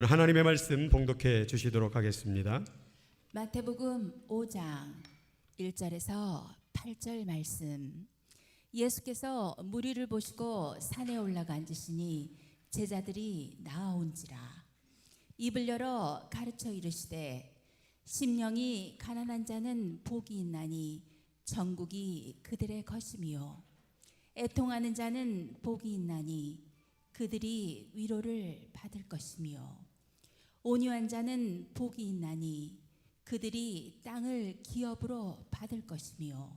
하나님의 말씀 봉독해 주시도록 하겠습니다. 마태복음 5장 1절에서 8절 말씀. 예수께서 무리를 보시고 산에 올라가 앉으시니 제자들이 나아온지라. 입을 열어 가르쳐 이르시되 심령이 가난한 자는 복이 있나니 천국이 그들의 것이며 애통하는 자는 복이 있나니 그들이 위로를 받을 것이며 온유한 자는 복이 있나니 그들이 땅을 기업으로 받을 것이며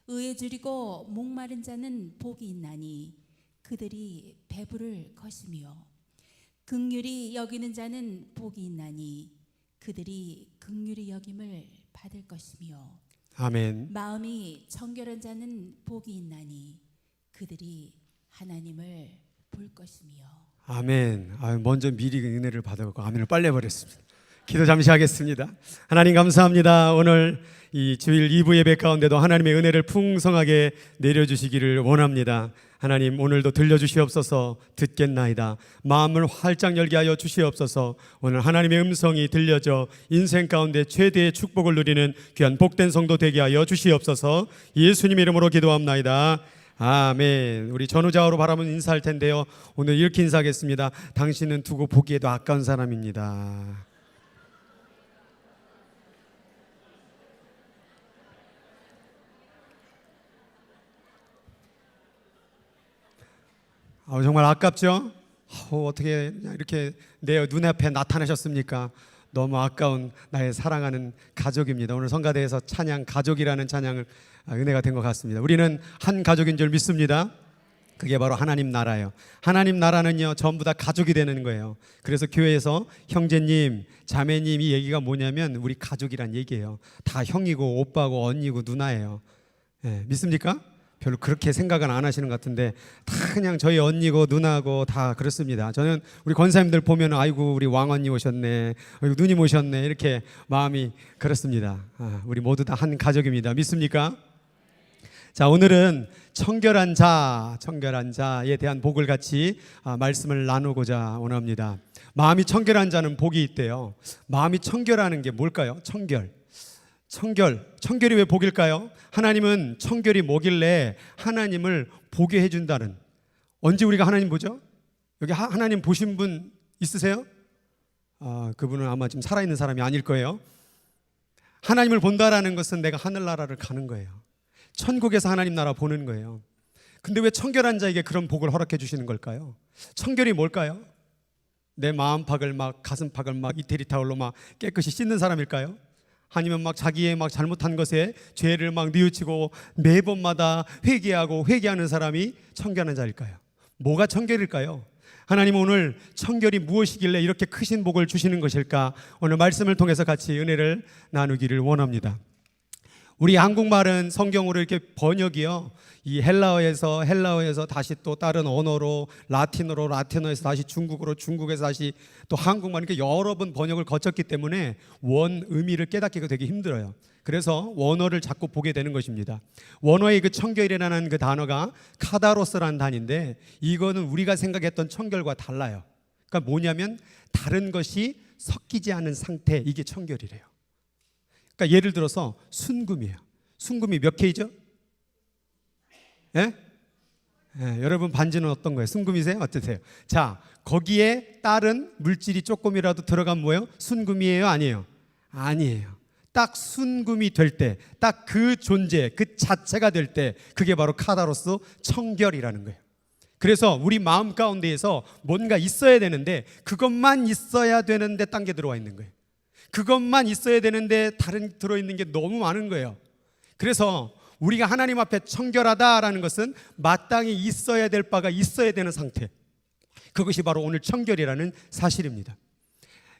의에 줄이고 목마른 자는 복이 있나니 그들이 배부를 것이며 긍휼히 여기는 자는 복이 있나니 그들이 긍휼히 여김을 받을 것이며 아멘. 마음이 정결한 자는 복이 있나니 그들이 하나님을 볼 것이며. 아멘. 먼저 미리 은혜를 받아갖고 아멘을 빨리 해버렸습니다. 기도 잠시 하겠습니다. 하나님 감사합니다. 오늘 이 주일 2부 예배 가운데도 하나님의 은혜를 풍성하게 내려주시기를 원합니다. 하나님 오늘도 들려주시옵소서. 듣겠나이다. 마음을 활짝 열게 하여 주시옵소서. 오늘 하나님의 음성이 들려져 인생 가운데 최대의 축복을 누리는 귀한 복된 성도 되게 하여 주시옵소서. 예수님 이름으로 기도합나이다. 아멘. 우리 전후좌우로 바라보면 인사할 텐데요, 오늘 이렇게 인사하겠습니다. 당신은 두고 보기에도 아까운 사람입니다. 정말 아깝죠? 어떻게 이렇게 내 눈앞에 나타나셨습니까? 너무 아까운 나의 사랑하는 가족입니다. 오늘 성가대에서 찬양 가족이라는 찬양을 은혜가 된 것 같습니다. 우리는 한 가족인 줄 믿습니다. 그게 바로 하나님 나라예요. 하나님 나라는요 전부 다 가족이 되는 거예요. 그래서 교회에서 형제님, 자매님 이 얘기가 뭐냐면 우리 가족이란 얘기예요. 다 형이고 오빠고 언니고 누나예요. 믿습니까? 별로 그렇게 생각은 안 하시는 것 같은데 다 그냥 저희 언니고 누나고 다 그렇습니다. 저는 우리 권사님들 보면 아이고 우리 왕언니 오셨네, 아이고 누님 오셨네, 이렇게 마음이 그렇습니다. 우리 모두 다 한 가족입니다. 믿습니까? 자, 오늘은 청결한 자에 대한 복을 같이 말씀을 나누고자 원합니다. 마음이 청결한 자는 복이 있대요. 마음이 청결하는 게 뭘까요? 청결이 왜 복일까요? 하나님은 청결이 뭐길래 하나님을 보게 해준다는. 언제 우리가 하나님 보죠? 여기 하나님 보신 분 있으세요? 그분은 아마 지금 살아있는 사람이 아닐 거예요. 하나님을 본다라는 것은 내가 하늘나라를 가는 거예요. 천국에서 하나님 나라 보는 거예요. 근데 왜 청결한 자에게 그런 복을 허락해 주시는 걸까요? 청결이 뭘까요? 내 마음팍을 막 가슴팍을 막 이태리 타올로 막 깨끗이 씻는 사람일까요? 아니면 막 자기의 막 잘못한 것에 죄를 막 뉘우치고 매번마다 회개하는 사람이 청결한 자일까요? 뭐가 청결일까요? 하나님 오늘 청결이 무엇이길래 이렇게 크신 복을 주시는 것일까? 오늘 말씀을 통해서 같이 은혜를 나누기를 원합니다. 우리 한국말은 성경으로 이렇게 번역이요, 이 헬라어에서 다시 또 다른 언어로 라틴어에서 다시 중국어로, 중국에서 다시 또 한국말, 이렇게 여러 번 번역을 거쳤기 때문에 원 의미를 깨닫기가 되게 힘들어요. 그래서 원어를 자꾸 보게 되는 것입니다. 원어의 그 청결이라는 그 단어가 카다로스라는 단어인데 이거는 우리가 생각했던 청결과 달라요. 그러니까 뭐냐면 다른 것이 섞이지 않은 상태, 이게 청결이래요. 그러니까 예를 들어서 순금이에요. 순금이 몇 K죠? 여러분 반지는 어떤 거예요? 순금이세요? 어떠세요? 자, 거기에 다른 물질이 조금이라도 들어가면 뭐예요? 순금이에요? 아니에요? 아니에요. 딱 순금이 될 때, 딱 그 존재, 그 자체가 될 때, 그게 바로 카다로스 청결이라는 거예요. 그래서 우리 마음 가운데에서 뭔가 있어야 되는데 그것만 있어야 되는데 딴 게 들어와 있는 거예요. 그것만 있어야 되는데 다른 들어있는 게 너무 많은 거예요. 그래서 우리가 하나님 앞에 청결하다라는 것은 마땅히 있어야 될 바가 있어야 되는 상태, 그것이 바로 오늘 청결이라는 사실입니다.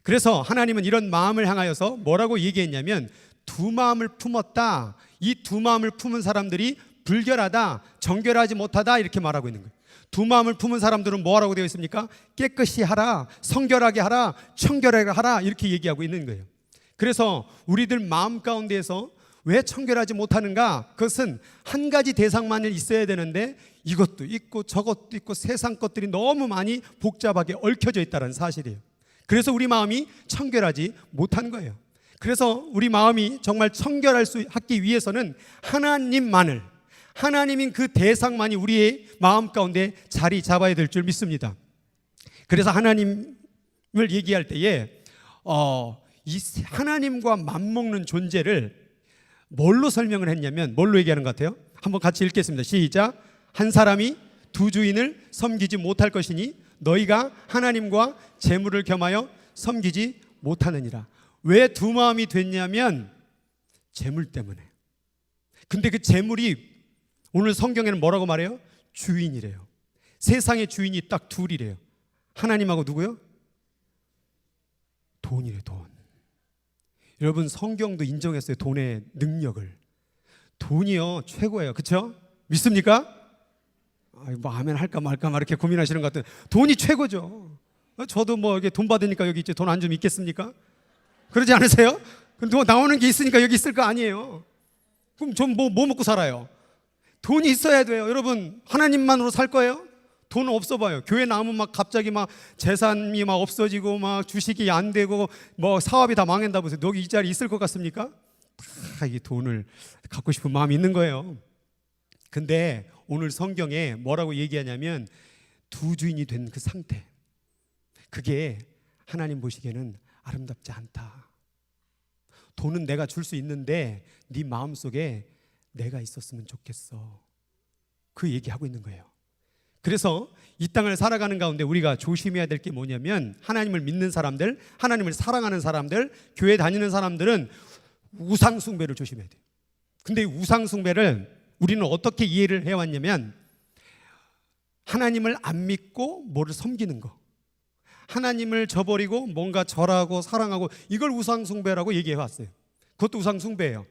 그래서 하나님은 이런 마음을 향하여서 뭐라고 얘기했냐면 두 마음을 품었다, 이 두 마음을 품은 사람들이 불결하다, 정결하지 못하다, 이렇게 말하고 있는 거예요. 두 마음을 품은 사람들은 뭐라고 되어 있습니까? 깨끗이 하라, 성결하게 하라, 청결하게 하라, 이렇게 얘기하고 있는 거예요. 그래서 우리들 마음 가운데에서 왜 청결하지 못하는가? 그것은 한 가지 대상만 있어야 되는데 이것도 있고 저것도 있고 세상 것들이 너무 많이 복잡하게 얽혀져 있다는 사실이에요. 그래서 우리 마음이 청결하지 못한 거예요. 그래서 우리 마음이 정말 청결할 수 있기 위해서는 하나님만을, 하나님인 그 대상만이 우리의 마음 가운데 자리 잡아야 될 줄 믿습니다. 그래서 하나님을 얘기할 때에 이 하나님과 맞먹는 존재를 뭘로 설명을 했냐면, 뭘로 얘기하는 것 같아요? 한번 같이 읽겠습니다. 시작. 한 사람이 두 주인을 섬기지 못할 것이니 너희가 하나님과 재물을 겸하여 섬기지 못하느니라. 왜 두 마음이 됐냐면 재물 때문에. 근데 그 재물이 오늘 성경에는 뭐라고 말해요? 주인이래요. 세상의 주인이 딱 둘이래요. 하나님하고 누구요? 돈이래요. 돈. 여러분, 성경도 인정했어요. 돈의 능력을. 돈이요 최고예요. 그렇죠? 믿습니까? 뭐 아멘 할까 말까 이렇게 고민하시는 것 같은. 돈이 최고죠. 저도 뭐 이게 돈 받으니까 여기 있지, 돈 안 좀 있겠습니까? 그러지 않으세요? 근데 뭐 나오는 게 있으니까 여기 있을 거 아니에요. 그럼 전 뭐 먹고 살아요? 돈이 있어야 돼요. 여러분, 하나님만으로 살 거예요? 돈 없어 봐요. 교회 나오면 막 갑자기 막 재산이 막 없어지고 막 주식이 안 되고 뭐 사업이 다 망한다 보세요. 여기 이 자리 있을 것 같습니까? 다 이 돈을 갖고 싶은 마음이 있는 거예요. 근데 오늘 성경에 뭐라고 얘기하냐면 두 주인이 된 그 상태, 그게 하나님 보시기에는 아름답지 않다. 돈은 내가 줄 수 있는데 네 마음속에 내가 있었으면 좋겠어. 그 얘기하고 있는 거예요. 그래서 이 땅을 살아가는 가운데 우리가 조심해야 될 게 뭐냐면, 하나님을 믿는 사람들, 하나님을 사랑하는 사람들, 교회 다니는 사람들은 우상 숭배를 조심해야 돼요. 근데 이 우상 숭배를 우리는 어떻게 이해를 해왔냐면, 하나님을 안 믿고 뭐를 섬기는 거, 하나님을 저버리고 뭔가 절하고 사랑하고, 이걸 우상 숭배라고 얘기해 왔어요. 그것도 우상 숭배예요.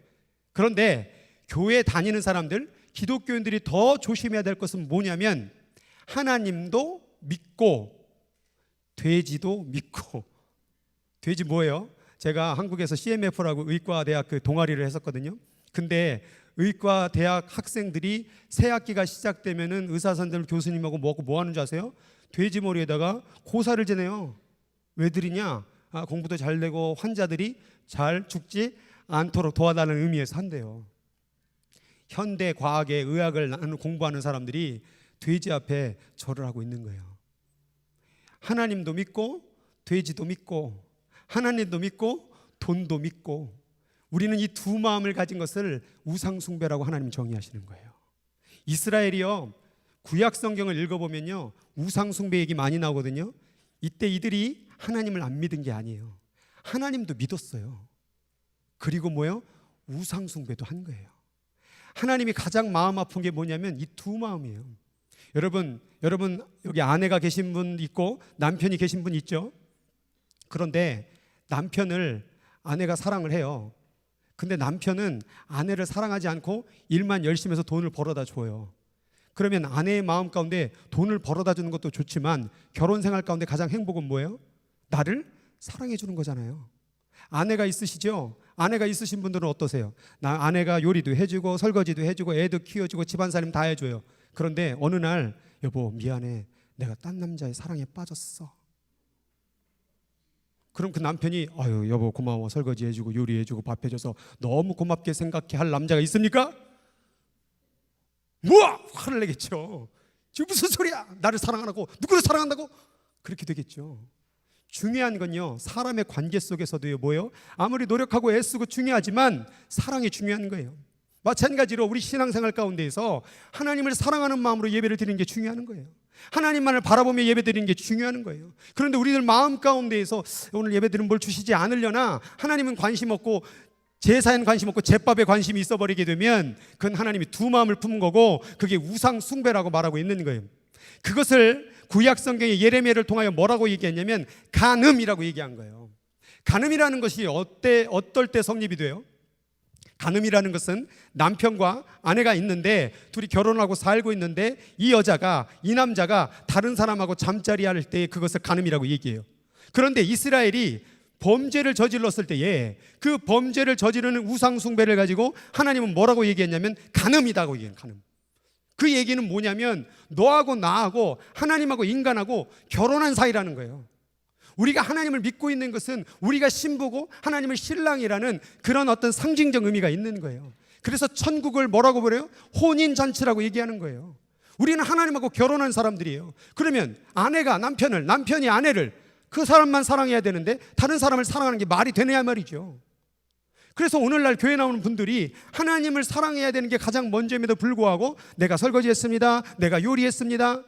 그런데 교회 다니는 사람들, 기독교인들이 더 조심해야 될 것은 뭐냐면, 하나님도 믿고 돼지도 믿고. 돼지 뭐예요? 제가 한국에서 CMF라고 의과대학 그 동아리를 했었거든요. 근데 의과대학 학생들이 새 학기가 시작되면은 의사 선생님 교수님하고 뭐 하는 줄 아세요? 돼지 머리에다가 고사를 지내요. 왜 드리냐? 공부도 잘 되고 환자들이 잘 죽지 않도록 도와달라는 의미에서 한대요. 현대 과학의 의학을 공부하는 사람들이 돼지 앞에 절을 하고 있는 거예요. 하나님도 믿고 돼지도 믿고, 하나님도 믿고 돈도 믿고, 우리는 이 두 마음을 가진 것을 우상 숭배라고 하나님 정의하시는 거예요. 이스라엘이요, 구약 성경을 읽어보면요, 우상 숭배 얘기 많이 나오거든요. 이때 이들이 하나님을 안 믿은 게 아니에요. 하나님도 믿었어요. 그리고 뭐예요? 우상 숭배도 한 거예요. 하나님이 가장 마음 아픈 게 뭐냐면 이 두 마음이에요. 여러분 여기 아내가 계신 분 있고 남편이 계신 분 있죠? 그런데 남편을 아내가 사랑을 해요. 근데 남편은 아내를 사랑하지 않고 일만 열심히 해서 돈을 벌어다 줘요. 그러면 아내의 마음 가운데 돈을 벌어다 주는 것도 좋지만 결혼 생활 가운데 가장 행복은 뭐예요? 나를 사랑해 주는 거잖아요. 아내가 있으시죠? 아내가 있으신 분들은 어떠세요? 아내가 요리도 해주고 설거지도 해주고 애도 키워주고 집안살림 다 해줘요. 그런데 어느 날, 여보 미안해, 내가 딴 남자의 사랑에 빠졌어. 그럼 그 남편이 아유 여보 고마워, 설거지 해주고 요리해주고 밥 해줘서 너무 고맙게 생각해 할 남자가 있습니까? 뭐야? 화를 내겠죠. 지금 무슨 소리야? 나를 사랑 안 하고 누구를 사랑한다고? 그렇게 되겠죠. 중요한 건요, 사람의 관계 속에서도요 뭐예요? 아무리 노력하고 애쓰고 중요하지만 사랑이 중요한 거예요. 마찬가지로 우리 신앙생활 가운데에서 하나님을 사랑하는 마음으로 예배를 드리는 게 중요한 거예요. 하나님만을 바라보며 예배 드리는 게 중요한 거예요. 그런데 우리들 마음 가운데에서 오늘 예배 드리면 뭘 주시지 않으려나, 하나님은 관심 없고 제사엔 관심 없고 제밥에 관심이 있어버리게 되면 그건 하나님이 두 마음을 품은 거고, 그게 우상 숭배라고 말하고 있는 거예요. 그것을 구약 성경의 예레미야를 통하여 뭐라고 얘기했냐면 간음이라고 얘기한 거예요. 간음이라는 것이 어떨 때 성립이 돼요? 간음이라는 것은 남편과 아내가 있는데 둘이 결혼하고 살고 있는데 이 남자가 다른 사람하고 잠자리 할 때 그것을 간음이라고 얘기해요. 그런데 이스라엘이 범죄를 저질렀을 때에 그 범죄를 저지르는 우상 숭배를 가지고 하나님은 뭐라고 얘기했냐면 간음이라고 얘기해요. 간음. 그 얘기는 뭐냐면 너하고 나하고 하나님하고 인간하고 결혼한 사이라는 거예요. 우리가 하나님을 믿고 있는 것은 우리가 신부고 하나님을 신랑이라는 그런 어떤 상징적 의미가 있는 거예요. 그래서 천국을 뭐라고 부르요? 혼인잔치라고 얘기하는 거예요. 우리는 하나님하고 결혼한 사람들이에요. 그러면 아내가 남편을, 남편이 아내를, 그 사람만 사랑해야 되는데 다른 사람을 사랑하는 게 말이 되느냐 말이죠. 그래서 오늘날 교회 나오는 분들이 하나님을 사랑해야 되는 게 가장 먼저임에도 불구하고 내가 설거지했습니다, 내가 요리했습니다,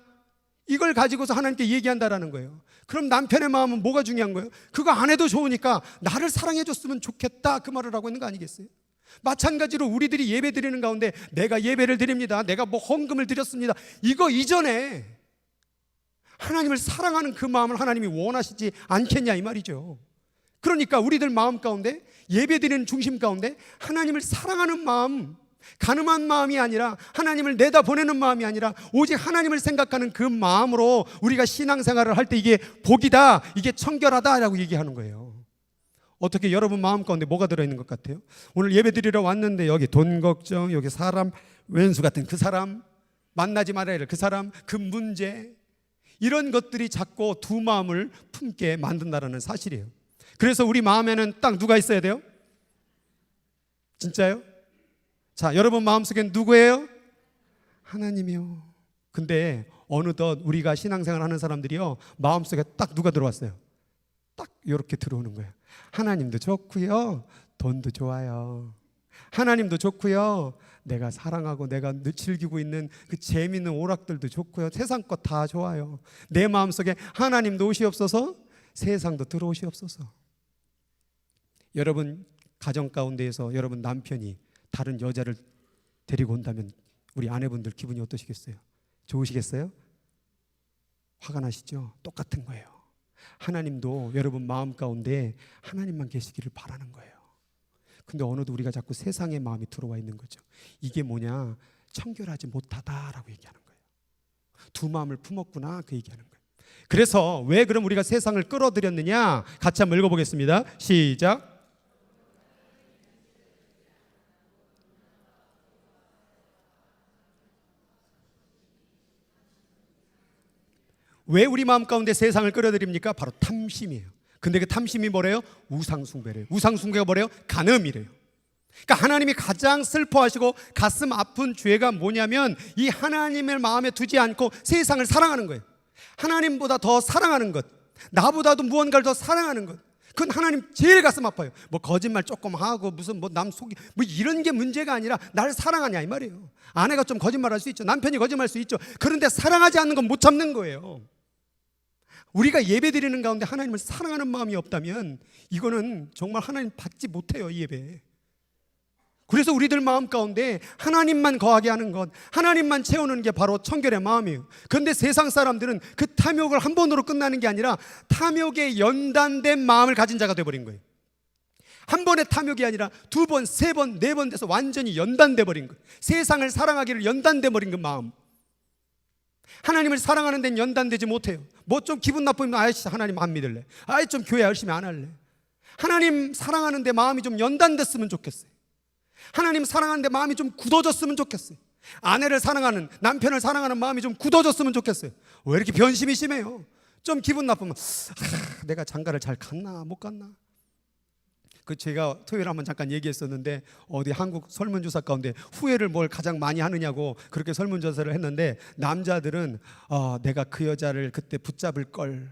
이걸 가지고서 하나님께 얘기한다라는 거예요. 그럼 남편의 마음은 뭐가 중요한 거예요? 그거 안 해도 좋으니까 나를 사랑해 줬으면 좋겠다, 그 말을 하고 있는 거 아니겠어요? 마찬가지로 우리들이 예배 드리는 가운데 내가 예배를 드립니다, 내가 뭐 헌금을 드렸습니다, 이거 이전에 하나님을 사랑하는 그 마음을 하나님이 원하시지 않겠냐 이 말이죠. 그러니까 우리들 마음 가운데, 예배 드리는 중심 가운데 하나님을 사랑하는 마음, 가늠한 마음이 아니라, 하나님을 내다보내는 마음이 아니라 오직 하나님을 생각하는 그 마음으로 우리가 신앙생활을 할 때 이게 복이다, 이게 청결하다라고 얘기하는 거예요. 어떻게 여러분 마음 가운데 뭐가 들어있는 것 같아요? 오늘 예배 드리러 왔는데 여기 돈 걱정, 여기 사람 왼수 같은 그 사람, 만나지 말아야 할 그 사람, 그 문제, 이런 것들이 자꾸 두 마음을 품게 만든다는 사실이에요. 그래서 우리 마음에는 딱 누가 있어야 돼요? 진짜요? 자, 여러분 마음속엔 누구예요? 하나님이요. 근데 어느덧 우리가 신앙생활 하는 사람들이요, 마음속에 딱 누가 들어왔어요? 딱 이렇게 들어오는 거예요. 하나님도 좋고요, 돈도 좋아요. 하나님도 좋고요, 내가 사랑하고 내가 즐기고 있는 그 재미있는 오락들도 좋고요, 세상 것 다 좋아요. 내 마음속에 하나님도 오시옵소서, 세상도 들어오시옵소서. 여러분 가정 가운데에서 여러분 남편이 다른 여자를 데리고 온다면 우리 아내분들 기분이 어떠시겠어요? 좋으시겠어요? 화가 나시죠? 똑같은 거예요. 하나님도 여러분 마음 가운데 하나님만 계시기를 바라는 거예요. 근데 어느덧 우리가 자꾸 세상의 마음이 들어와 있는 거죠. 이게 뭐냐? 청결하지 못하다라고 얘기하는 거예요. 두 마음을 품었구나, 그 얘기하는 거예요. 그래서 왜 그럼 우리가 세상을 끌어들였느냐? 같이 한번 읽어보겠습니다. 시작. 왜 우리 마음 가운데 세상을 끌어들입니까? 바로 탐심이에요. 근데 그 탐심이 뭐래요? 우상숭배래요. 우상숭배가 뭐래요? 간음이래요. 그러니까 하나님이 가장 슬퍼하시고 가슴 아픈 죄가 뭐냐면 이 하나님을 마음에 두지 않고 세상을 사랑하는 거예요. 하나님보다 더 사랑하는 것, 나보다도 무언가를 더 사랑하는 것, 그건 하나님 제일 가슴 아파요. 뭐 거짓말 조금 하고 무슨 뭐 남 속이 뭐 이런 게 문제가 아니라 날 사랑하냐 이 말이에요. 아내가 좀 거짓말할 수 있죠, 남편이 거짓말할 수 있죠. 그런데 사랑하지 않는 건 못 참는 거예요. 우리가 예배 드리는 가운데 하나님을 사랑하는 마음이 없다면 이거는 정말 하나님 받지 못해요, 이 예배. 그래서 우리들 마음 가운데 하나님만 거하게 하는 것, 하나님만 채우는 게 바로 청결의 마음이에요. 그런데 세상 사람들은 그 탐욕을 한 번으로 끝나는 게 아니라 탐욕에 연단된 마음을 가진 자가 되어버린 거예요. 한 번의 탐욕이 아니라 두 번, 세 번, 네 번 돼서 완전히 연단돼 버린 거예요. 세상을 사랑하기를 연단돼 버린 그 마음. 하나님을 사랑하는 데는 연단되지 못해요. 뭐 좀 기분 나쁘면 아이 하나님 안 믿을래, 아이 좀 교회 열심히 안 할래. 하나님 사랑하는 데 마음이 좀 연단됐으면 좋겠어요. 하나님 사랑하는 데 마음이 좀 굳어졌으면 좋겠어요. 아내를 사랑하는, 남편을 사랑하는 마음이 좀 굳어졌으면 좋겠어요. 왜 이렇게 변심이 심해요? 좀 기분 나쁘면 내가 장가를 잘 갔나 못 갔나. 그 제가 토요일에 한번 잠깐 얘기했었는데 어디 한국 설문조사 가운데 후회를 뭘 가장 많이 하느냐고 그렇게 설문조사를 했는데 남자들은 내가 그 여자를 그때 붙잡을 걸.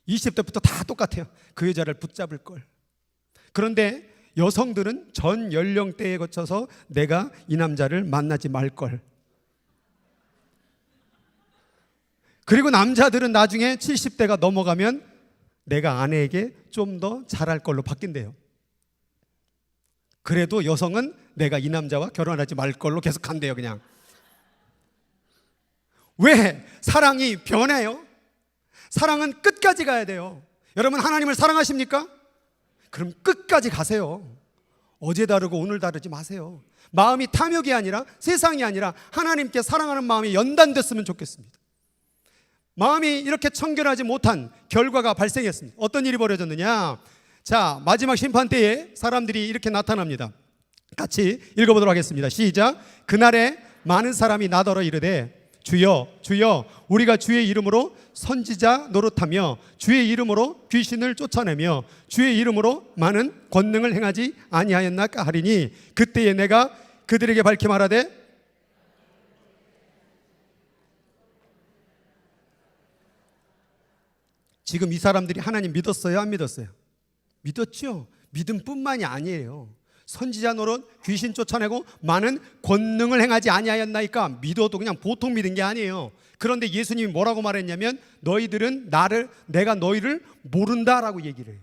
20대부터 다 똑같아요. 그 여자를 붙잡을 걸. 그런데 여성들은 전 연령대에 거쳐서 내가 이 남자를 만나지 말 걸. 그리고 남자들은 나중에 70대가 넘어가면 내가 아내에게 좀 더 잘할 걸로 바뀐대요. 그래도 여성은 내가 이 남자와 결혼하지 말 걸로 계속 간대요. 그냥. 왜? 사랑이 변해요. 사랑은 끝까지 가야 돼요. 여러분 하나님을 사랑하십니까? 그럼 끝까지 가세요. 어제 다르고 오늘 다르지 마세요. 마음이 탐욕이 아니라, 세상이 아니라 하나님께 사랑하는 마음이 연단됐으면 좋겠습니다. 마음이 이렇게 청결하지 못한 결과가 발생했습니다. 어떤 일이 벌어졌느냐? 자, 마지막 심판 때에 사람들이 이렇게 나타납니다. 같이 읽어보도록 하겠습니다. 시작. 그날에 많은 사람이 나더러 이르되 주여 주여 우리가 주의 이름으로 선지자 노릇하며 주의 이름으로 귀신을 쫓아내며 주의 이름으로 많은 권능을 행하지 아니하였나까 하리니 그때에 내가 그들에게 밝히 말하되 지금 이 사람들이 하나님 믿었어요? 안 믿었어요? 믿었죠. 믿음뿐만이 아니에요. 선지자 노릇, 귀신 쫓아내고 많은 권능을 행하지 아니하였나이까 믿어도 그냥 보통 믿은 게 아니에요. 그런데 예수님이 뭐라고 말했냐면 너희들은 내가 너희를 모른다라고 얘기를 해요.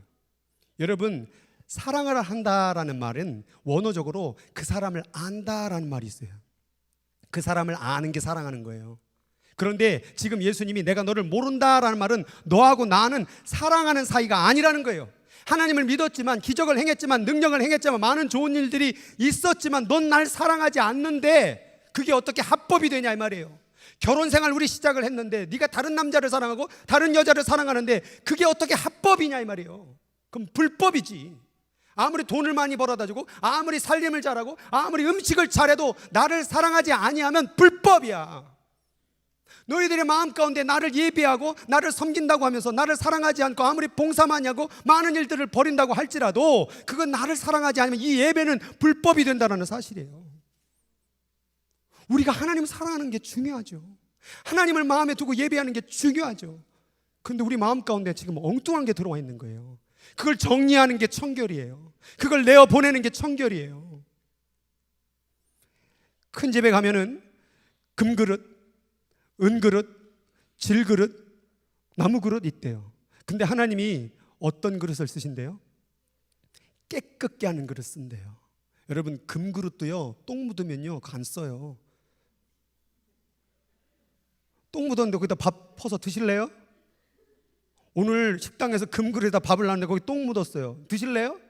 여러분, 사랑을 한다라는 말은 원어적으로 그 사람을 안다라는 말이 있어요. 그 사람을 아는 게 사랑하는 거예요. 그런데 지금 예수님이 내가 너를 모른다라는 말은 너하고 나는 사랑하는 사이가 아니라는 거예요. 하나님을 믿었지만, 기적을 행했지만, 능력을 행했지만, 많은 좋은 일들이 있었지만 넌 날 사랑하지 않는데 그게 어떻게 합법이 되냐 이 말이에요. 결혼 생활 우리 시작을 했는데 네가 다른 남자를 사랑하고 다른 여자를 사랑하는데 그게 어떻게 합법이냐 이 말이에요. 그럼 불법이지. 아무리 돈을 많이 벌어다 주고 아무리 살림을 잘하고 아무리 음식을 잘해도 나를 사랑하지 아니하면 불법이야. 너희들의 마음 가운데 나를 예배하고 나를 섬긴다고 하면서 나를 사랑하지 않고 아무리 봉사 많이 하고 많은 일들을 벌인다고 할지라도 그건 나를 사랑하지 않으면 이 예배는 불법이 된다는 사실이에요. 우리가 하나님을 사랑하는 게 중요하죠. 하나님을 마음에 두고 예배하는 게 중요하죠. 그런데 우리 마음 가운데 지금 엉뚱한 게 들어와 있는 거예요. 그걸 정리하는 게 청결이에요. 그걸 내어보내는 게 청결이에요. 큰 집에 가면은 금그릇, 은그릇, 질그릇, 나무그릇 있대요. 근데 하나님이 어떤 그릇을 쓰신대요? 깨끗게 하는 그릇 쓴대요. 여러분, 금그릇도요 똥 묻으면요 안 써요. 똥 묻었는데 거기다 밥 퍼서 드실래요? 오늘 식당에서 금그릇에다 밥을 놨는데 거기 똥 묻었어요. 드실래요?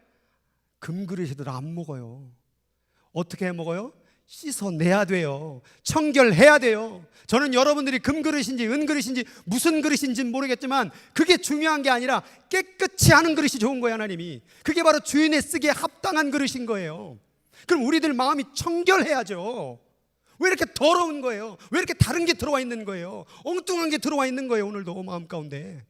금그릇에들 안 먹어요. 어떻게 해 먹어요? 씻어내야 돼요. 청결해야 돼요. 저는 여러분들이 금그릇인지 은그릇인지 무슨 그릇인지는 모르겠지만 그게 중요한 게 아니라 깨끗이 하는 그릇이 좋은 거예요. 하나님이 그게 바로 주인의 쓰기에 합당한 그릇인 거예요. 그럼 우리들 마음이 청결해야죠. 왜 이렇게 더러운 거예요? 왜 이렇게 다른 게 들어와 있는 거예요? 엉뚱한 게 들어와 있는 거예요. 오늘도 마음 가운데.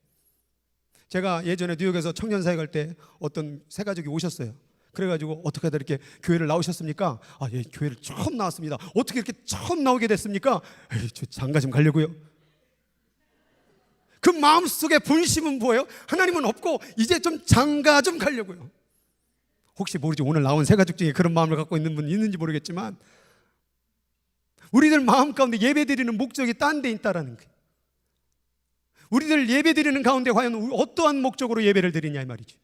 제가 예전에 뉴욕에서 청년사회 갈 때 어떤 세 가족이 오셨어요. 그래가지고 어떻게 하다 이렇게 교회를 나오셨습니까? 아, 예, 교회를 처음 나왔습니다. 어떻게 이렇게 처음 나오게 됐습니까? 에이, 저 장가 좀 가려고요. 그 마음속에 본심은 뭐예요? 하나님은 없고 이제 좀 장가 좀 가려고요. 혹시 모르지 오늘 나온 세 가족 중에 그런 마음을 갖고 있는 분 있는지 모르겠지만 우리들 마음 가운데 예배드리는 목적이 딴 데 있다라는 거예요. 우리들 예배드리는 가운데 과연 어떠한 목적으로 예배를 드리냐 이 말이죠.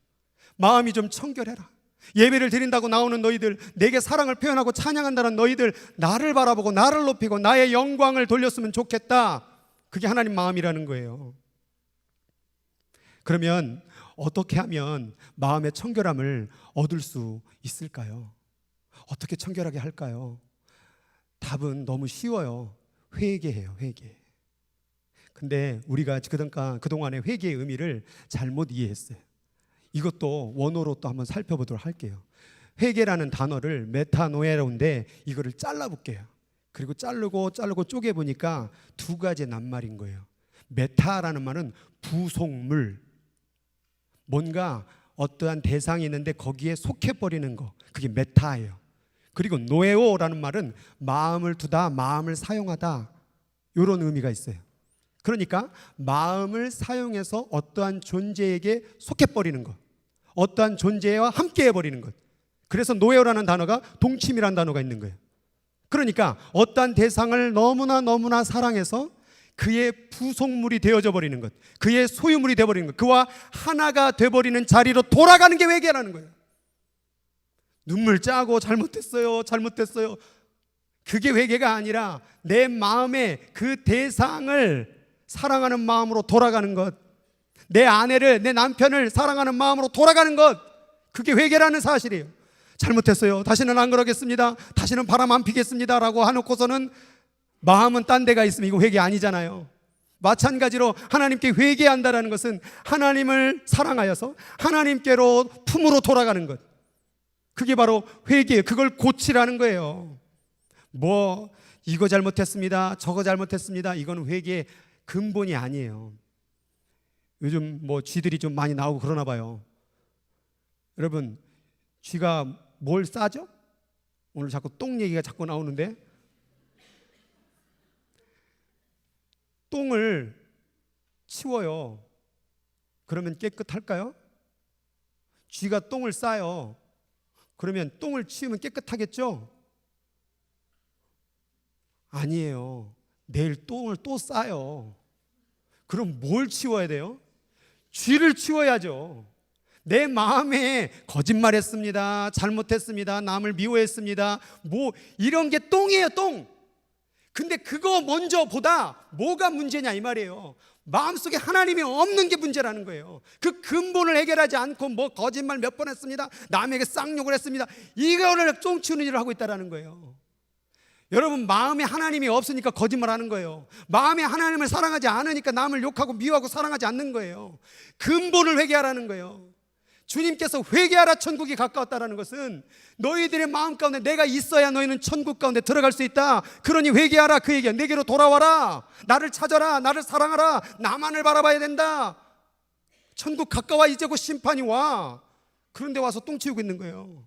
마음이 좀 청결해라. 예배를 드린다고 나오는 너희들, 내게 사랑을 표현하고 찬양한다는 너희들, 나를 바라보고 나를 높이고 나의 영광을 돌렸으면 좋겠다. 그게 하나님 마음이라는 거예요. 그러면 어떻게 하면 마음의 청결함을 얻을 수 있을까요? 어떻게 청결하게 할까요? 답은 너무 쉬워요. 회개해요. 회개. 근데 우리가 그동안의 회개의 의미를 잘못 이해했어요. 이것도 원어로 또 한번 살펴보도록 할게요. 회개라는 단어를 메타노에로인데 이거를 잘라볼게요. 그리고 자르고 쪼개보니까 두 가지 낱말인 거예요. 메타라는 말은 부속물, 뭔가 어떠한 대상이 있는데 거기에 속해버리는 거, 그게 메타예요. 그리고 노에오라는 말은 마음을 두다, 마음을 사용하다, 이런 의미가 있어요. 그러니까 마음을 사용해서 어떠한 존재에게 속해버리는 것, 어떠한 존재와 함께 해버리는 것. 그래서 노예라는 단어가 동침이라는 단어가 있는 거예요. 그러니까 어떠한 대상을 너무나 사랑해서 그의 부속물이 되어져 버리는 것, 그의 소유물이 되어버리는 것, 그와 하나가 되어버리는 자리로 돌아가는 게 회개라는 거예요. 눈물 짜고 잘못했어요. 그게 회개가 아니라 내 마음에 그 대상을 사랑하는 마음으로 돌아가는 것, 내 아내를, 내 남편을 사랑하는 마음으로 돌아가는 것, 그게 회개라는 사실이에요. 잘못했어요. 다시는 안 그러겠습니다. 다시는 바람 안 피겠습니다. 라고 해놓고서는 마음은 딴 데가 있으면 이거 회개 아니잖아요. 마찬가지로 하나님께 회개한다는 것은 하나님을 사랑하여서 하나님께로 품으로 돌아가는 것, 그게 바로 회개예요. 그걸 고치라는 거예요. 이거 잘못했습니다, 저거 잘못했습니다, 이건 회개의 근본이 아니에요. 요즘 뭐 쥐들이 좀 많이 나오고 그러나 봐요. 여러분, 쥐가 뭘 싸죠? 오늘 자꾸 똥 얘기가 자꾸 나오는데, 똥을 치워요. 그러면 깨끗할까요? 쥐가 똥을 싸요. 그러면 똥을 치우면 깨끗하겠죠? 아니에요. 내일 똥을 또 싸요. 그럼 뭘 치워야 돼요? 쥐를 치워야죠. 내 마음에 거짓말했습니다, 잘못했습니다, 남을 미워했습니다, 뭐 이런 게 똥이에요, 똥. 근데 그거 먼저 보다 뭐가 문제냐 이 말이에요. 마음속에 하나님이 없는 게 문제라는 거예요. 그 근본을 해결하지 않고 뭐 거짓말 몇 번 했습니다, 남에게 쌍욕을 했습니다, 이거를 똥치우는 일을 하고 있다는 거예요. 여러분, 마음에 하나님이 없으니까 거짓말하는 거예요. 마음에 하나님을 사랑하지 않으니까 남을 욕하고 미워하고 사랑하지 않는 거예요. 근본을 회개하라는 거예요. 주님께서 회개하라 천국이 가까웠다라는 것은 너희들의 마음 가운데 내가 있어야 너희는 천국 가운데 들어갈 수 있다. 그러니 회개하라 그 얘기야. 내게로 돌아와라. 나를 찾아라. 나를 사랑하라. 나만을 바라봐야 된다. 천국 가까워 이제 곧 심판이 와. 그런데 와서 똥 치우고 있는 거예요.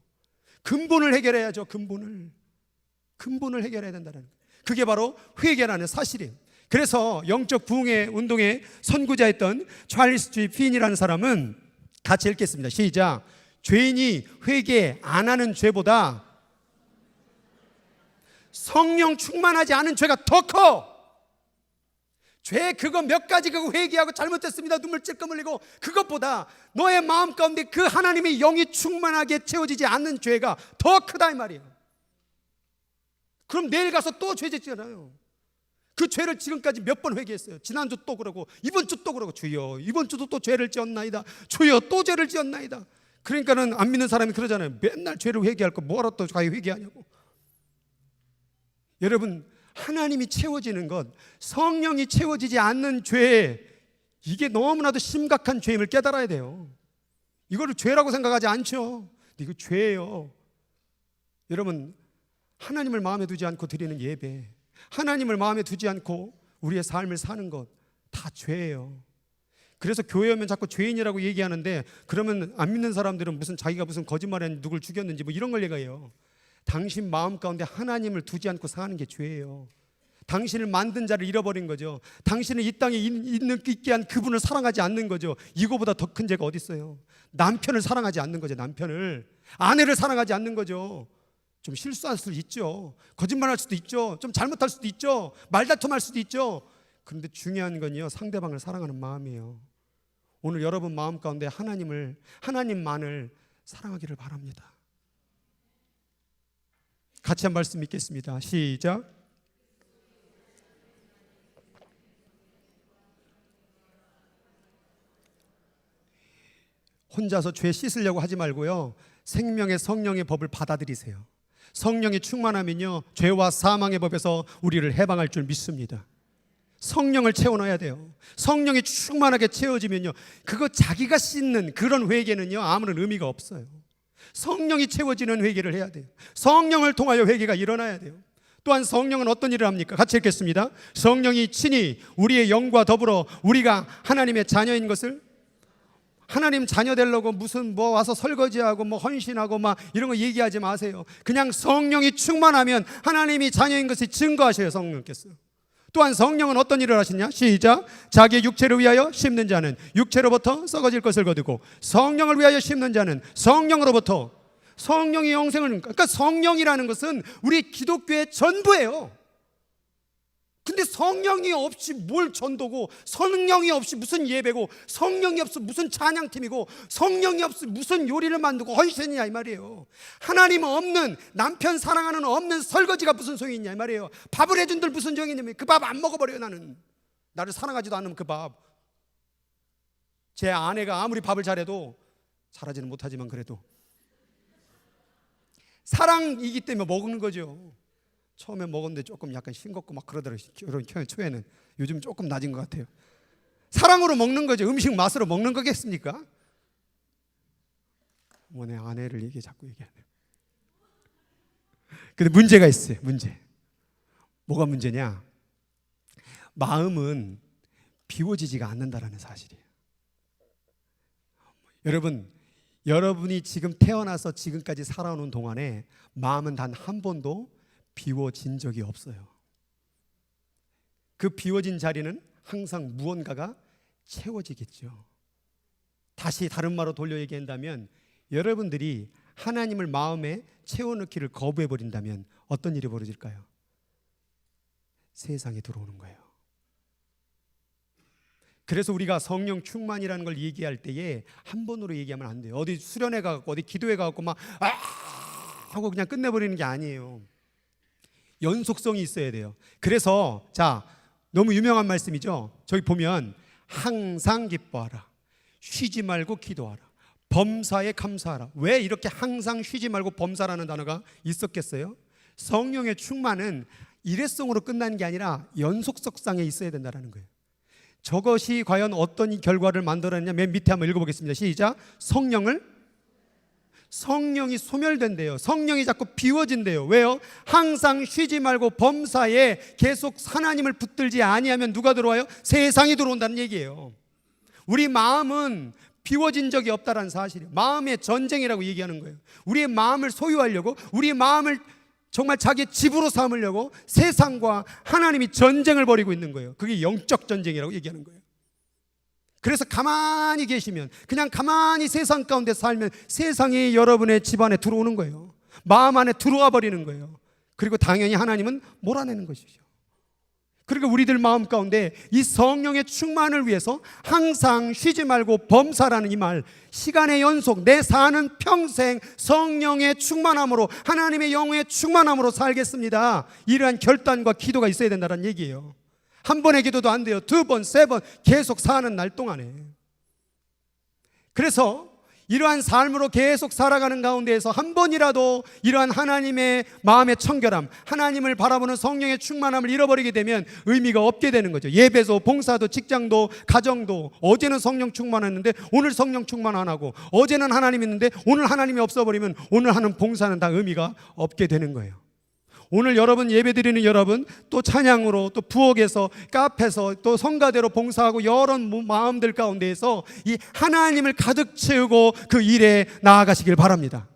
근본을 해결해야죠. 근본을 해결해야 된다는 거예요. 그게 바로 회개라는 사실이에요. 그래서 영적 부흥의 운동의 선구자였던 찰리스 G. 핀이라는 사람은 같이 읽겠습니다. 시작. 죄인이 회개 안 하는 죄보다 성령 충만하지 않은 죄가 더 커. 죄 그거 몇 가지 그거 회개하고 잘못했습니다, 눈물 찔끔 흘리고, 그것보다 너의 마음 가운데 그 하나님의 영이 충만하게 채워지지 않는 죄가 더 크다 이 말이에요. 그럼 내일 가서 또 죄 짓잖아요. 그 죄를 지금까지 몇 번 회개했어요. 지난주 또 그러고 이번 주 또 그러고, 주여 이번 주도 또 죄를 지었나이다, 주여 또 죄를 지었나이다. 그러니까는 안 믿는 사람이 그러잖아요. 맨날 죄를 회개할 거 뭐하러 또 자기 회개하냐고. 여러분, 하나님이 채워지는 것, 성령이 채워지지 않는 죄, 이게 너무나도 심각한 죄임을 깨달아야 돼요. 이거를 죄라고 생각하지 않죠. 이거 죄예요. 여러분, 하나님을 마음에 두지 않고 드리는 예배, 하나님을 마음에 두지 않고 우리의 삶을 사는 것 다 죄예요. 그래서 교회 오면 자꾸 죄인이라고 얘기하는데, 그러면 안 믿는 사람들은 무슨 자기가 무슨 거짓말했는지 누굴 죽였는지 뭐 이런 걸 얘기해요. 당신 마음 가운데 하나님을 두지 않고 사는 게 죄예요. 당신을 만든 자를 잃어버린 거죠. 당신을 이 땅에 있게 한 그분을 사랑하지 않는 거죠. 이거보다 더 큰 죄가 어디 있어요? 남편을 사랑하지 않는 거죠. 남편을, 아내를 사랑하지 않는 거죠. 좀 실수할 수도 있죠. 거짓말할 수도 있죠. 좀 잘못할 수도 있죠. 말다툼할 수도 있죠. 그런데 중요한 건요, 상대방을 사랑하는 마음이에요. 오늘 여러분 마음 가운데 하나님만을 사랑하기를 바랍니다. 같이 한 말씀 읽겠습니다. 시작. 혼자서 죄 씻으려고 하지 말고요, 생명의 성령의 법을 받아들이세요. 성령이 충만하면요, 죄와 사망의 법에서 우리를 해방할 줄 믿습니다. 성령을 채워넣어야 돼요. 성령이 충만하게 채워지면요, 그거 자기가 씻는 그런 회개는요 아무런 의미가 없어요. 성령이 채워지는 회개를 해야 돼요. 성령을 통하여 회개가 일어나야 돼요. 또한 성령은 어떤 일을 합니까? 같이 읽겠습니다. 성령이 친히 우리의 영과 더불어 우리가 하나님의 자녀인 것을, 하나님 자녀 되려고 무슨 뭐 와서 설거지하고 뭐 헌신하고 막 이런 거 얘기하지 마세요. 그냥 성령이 충만하면 하나님이 자녀인 것을 증거하셔요. 성령께서. 또한 성령은 어떤 일을 하시냐? 시작. 자기의 육체를 위하여 심는 자는 육체로부터 썩어질 것을 거두고, 성령을 위하여 심는 자는 성령으로부터, 성령이 영생을, 그러니까 성령이라는 것은 우리 기독교의 전부예요. 근데 성령이 없이 뭘 전도고, 성령이 없이 무슨 예배고, 성령이 없이 무슨 찬양팀이고, 성령이 없이 무슨 요리를 만들고 헌신이냐 이 말이에요. 하나님 없는, 남편 사랑하는 없는 설거지가 무슨 소용이 있냐 이 말이에요. 밥을 해준들 무슨 정이 있냐면 그 밥 안 먹어버려요. 나는 나를 사랑하지도 않으면 그 밥. 제 아내가 아무리 밥을 잘해도, 잘하지는 못하지만 그래도 사랑이기 때문에 먹는 거죠. 처음에 먹었는데 조금 약간 싱겁고 막 그러더라고요. 결혼 초에는. 요즘 조금 낮은 것 같아요. 사랑으로 먹는 거죠. 음식 맛으로 먹는 거겠습니까? 뭐 내 아내를 이게 자꾸 얘기하네요. 근데 문제가 있어요. 문제. 뭐가 문제냐? 마음은 비워지지가 않는다라는 사실이에요. 여러분, 여러분이 지금 태어나서 지금까지 살아오는 동안에 마음은 단 한 번도 비워진 적이 없어요. 그 비워진 자리는 항상 무언가가 채워지겠죠. 다시 다른 말로 돌려 얘기한다면 여러분들이 하나님을 마음에 채워넣기를 거부해버린다면 어떤 일이 벌어질까요? 세상에 들어오는 거예요. 그래서 우리가 성령 충만이라는 걸 얘기할 때에 한 번으로 얘기하면 안 돼요. 어디 수련회 가고 어디 기도회 가고 막 하고 그냥 끝내버리는 게 아니에요. 연속성이 있어야 돼요. 그래서 자, 너무 유명한 말씀이죠. 저기 보면 항상 기뻐하라, 쉬지 말고 기도하라, 범사에 감사하라. 왜 이렇게 항상 쉬지 말고 범사라는 단어가 있었겠어요? 성령의 충만은 일회성으로 끝나는 게 아니라 연속성상에 있어야 된다는 거예요. 저것이 과연 어떤 결과를 만들어내냐, 맨 밑에 한번 읽어보겠습니다. 시작. 성령이 소멸된대요. 성령이 자꾸 비워진대요. 왜요? 항상 쉬지 말고 범사에 계속 하나님을 붙들지 아니하면 누가 들어와요? 세상이 들어온다는 얘기예요. 우리 마음은 비워진 적이 없다는 사실이에요. 마음의 전쟁이라고 얘기하는 거예요. 우리의 마음을 소유하려고, 우리의 마음을 정말 자기의 집으로 삼으려고 세상과 하나님이 전쟁을 벌이고 있는 거예요. 그게 영적 전쟁이라고 얘기하는 거예요. 그래서 가만히 계시면, 그냥 가만히 세상 가운데 살면 세상이 여러분의 집안에 들어오는 거예요. 마음 안에 들어와 버리는 거예요. 그리고 당연히 하나님은 몰아내는 것이죠. 그리고 우리들 마음 가운데 이 성령의 충만을 위해서 항상 쉬지 말고 범사라는 이 말, 시간의 연속, 내 사는 평생 성령의 충만함으로, 하나님의 영의 충만함으로 살겠습니다, 이러한 결단과 기도가 있어야 된다는 얘기예요. 한 번의 기도도 안 돼요. 두 번, 세 번 계속 사는 날 동안에. 그래서 이러한 삶으로 계속 살아가는 가운데에서 한 번이라도 이러한 하나님의 마음의 청결함, 하나님을 바라보는 성령의 충만함을 잃어버리게 되면 의미가 없게 되는 거죠. 예배도, 봉사도, 직장도, 가정도. 어제는 성령 충만했는데 오늘 성령 충만 안 하고, 어제는 하나님 있는데 오늘 하나님이 없어버리면 오늘 하는 봉사는 다 의미가 없게 되는 거예요. 오늘 여러분 예배드리는 여러분, 또 찬양으로, 또 부엌에서, 카페에서, 또 성가대로 봉사하고 여러 마음들 가운데에서 이 하나님을 가득 채우고 그 일에 나아가시길 바랍니다.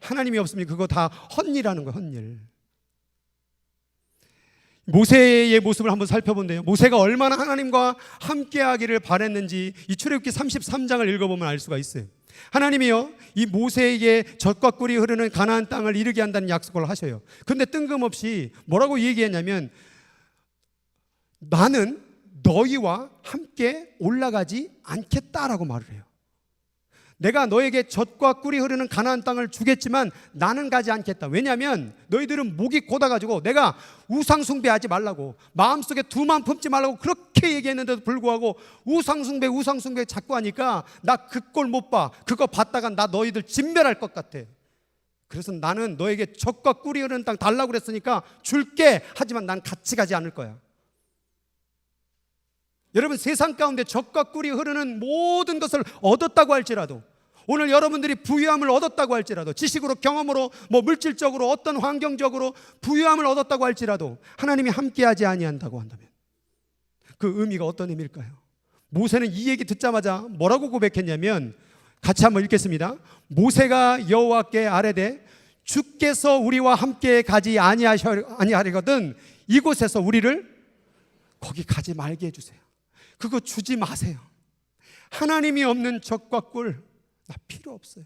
하나님이 없으면 그거 다 헛일하는 거예요. 헛일. 모세의 모습을 한번 살펴본대요. 모세가 얼마나 하나님과 함께하기를 바랬는지 이 출애굽기 33장을 읽어보면 알 수가 있어요. 하나님이요, 이 모세에게 젖과 꿀이 흐르는 가나안 땅을 이르게 한다는 약속을 하셔요. 그런데 뜬금없이 뭐라고 얘기했냐면, 나는 너희와 함께 올라가지 않겠다라고 말을 해요. 내가 너에게 젖과 꿀이 흐르는 가나안 땅을 주겠지만 나는 가지 않겠다. 왜냐하면 너희들은 목이 고다가지고 내가 우상숭배하지 말라고, 마음속에 두만 품지 말라고 그렇게 얘기했는데도 불구하고 우상숭배 자꾸 하니까 나 그 꼴 못 봐. 그거 봤다가 나 너희들 진멸할 것 같아. 그래서 나는 너에게 젖과 꿀이 흐르는 땅 달라고 그랬으니까 줄게. 하지만 난 같이 가지 않을 거야. 여러분, 세상 가운데 젖과 꿀이 흐르는 모든 것을 얻었다고 할지라도, 오늘 여러분들이 부유함을 얻었다고 할지라도, 지식으로, 경험으로, 물질적으로, 어떤 환경적으로 부유함을 얻었다고 할지라도 하나님이 함께하지 아니한다고 한다면 그 의미가 어떤 의미일까요? 모세는 이 얘기 듣자마자 뭐라고 고백했냐면, 같이 한번 읽겠습니다. 모세가 여호와께 아뢰되 주께서 우리와 함께 가지 아니하리거든 이곳에서 우리를 거기 가지 말게 해주세요. 그거 주지 마세요. 하나님이 없는 젖과 꿀 나 필요 없어요.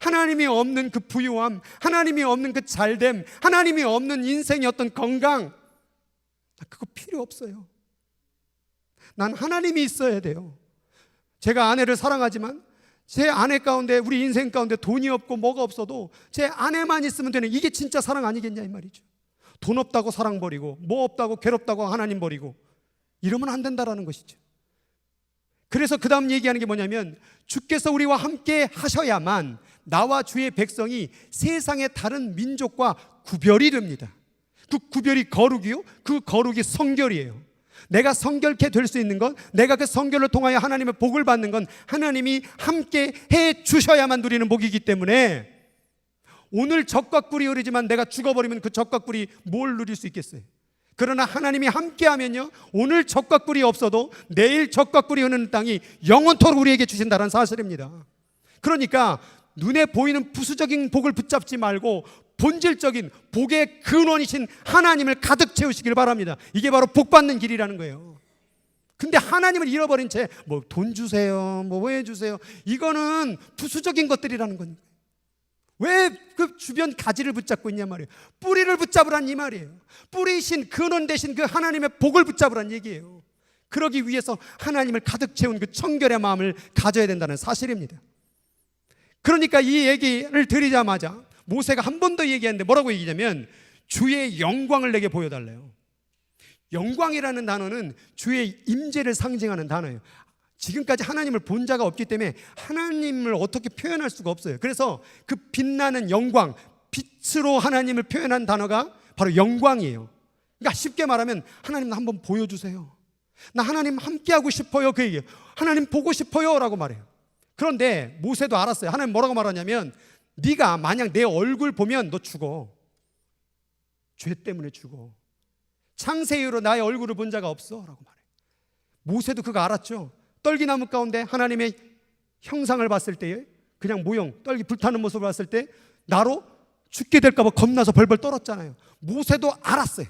하나님이 없는 그 부유함, 하나님이 없는 그 잘됨, 하나님이 없는 인생의 어떤 건강, 나 그거 필요 없어요. 난 하나님이 있어야 돼요. 제가 아내를 사랑하지만 제 아내 가운데, 우리 인생 가운데 돈이 없고 뭐가 없어도 제 아내만 있으면 되는, 이게 진짜 사랑 아니겠냐 이 말이죠. 돈 없다고 사랑 버리고, 뭐 없다고 괴롭다고 하나님 버리고 이러면 안 된다라는 것이죠. 그래서 그 다음 얘기하는 게 뭐냐면, 주께서 우리와 함께 하셔야만 나와 주의 백성이 세상의 다른 민족과 구별이 됩니다. 그 구별이 거룩이요, 그 거룩이 성결이에요. 내가 성결케 될 수 있는 것, 내가 그 성결을 통하여 하나님의 복을 받는 건 하나님이 함께 해 주셔야만 누리는 복이기 때문에, 오늘 젖과 꿀이 흐르지만 내가 죽어버리면 그 젖과 꿀이 뭘 누릴 수 있겠어요? 그러나 하나님이 함께하면요, 오늘 적과 꿀이 없어도 내일 적과 꿀이 흐르는 땅이 영원토록 우리에게 주신다는 사실입니다. 그러니까 눈에 보이는 부수적인 복을 붙잡지 말고 본질적인 복의 근원이신 하나님을 가득 채우시길 바랍니다. 이게 바로 복 받는 길이라는 거예요. 근데 하나님을 잃어버린 채 뭐 돈 주세요, 뭐 왜 주세요, 이거는 부수적인 것들이라는 거니까. 왜 그 주변 가지를 붙잡고 있냐 말이에요. 뿌리를 붙잡으란 이 말이에요. 뿌리신 근원 대신 그 하나님의 복을 붙잡으란 얘기예요. 그러기 위해서 하나님을 가득 채운 그 청결의 마음을 가져야 된다는 사실입니다. 그러니까 이 얘기를 드리자마자 모세가 한 번 더 얘기했는데 뭐라고 얘기냐면 주의 영광을 내게 보여달래요. 영광이라는 단어는 주의 임재를 상징하는 단어예요. 지금까지 하나님을 본 자가 없기 때문에 하나님을 어떻게 표현할 수가 없어요. 그래서 그 빛나는 영광, 빛으로 하나님을 표현한 단어가 바로 영광이에요. 그러니까 쉽게 말하면 하나님 나 한번 보여주세요. 나 하나님 함께하고 싶어요. 그 얘기예요. 하나님 보고 싶어요 라고 말해요. 그런데 모세도 알았어요. 하나님 뭐라고 말하냐면 네가 만약 내 얼굴 보면 너 죽어. 죄 때문에 죽어. 창세 이후로 나의 얼굴을 본 자가 없어 라고 말해요. 모세도 그거 알았죠. 떨기나무 가운데 하나님의 형상을 봤을 때에 그냥 모형, 떨기 불타는 모습을 봤을 때 나로 죽게 될까 봐 겁나서 벌벌 떨었잖아요. 모세도 알았어요.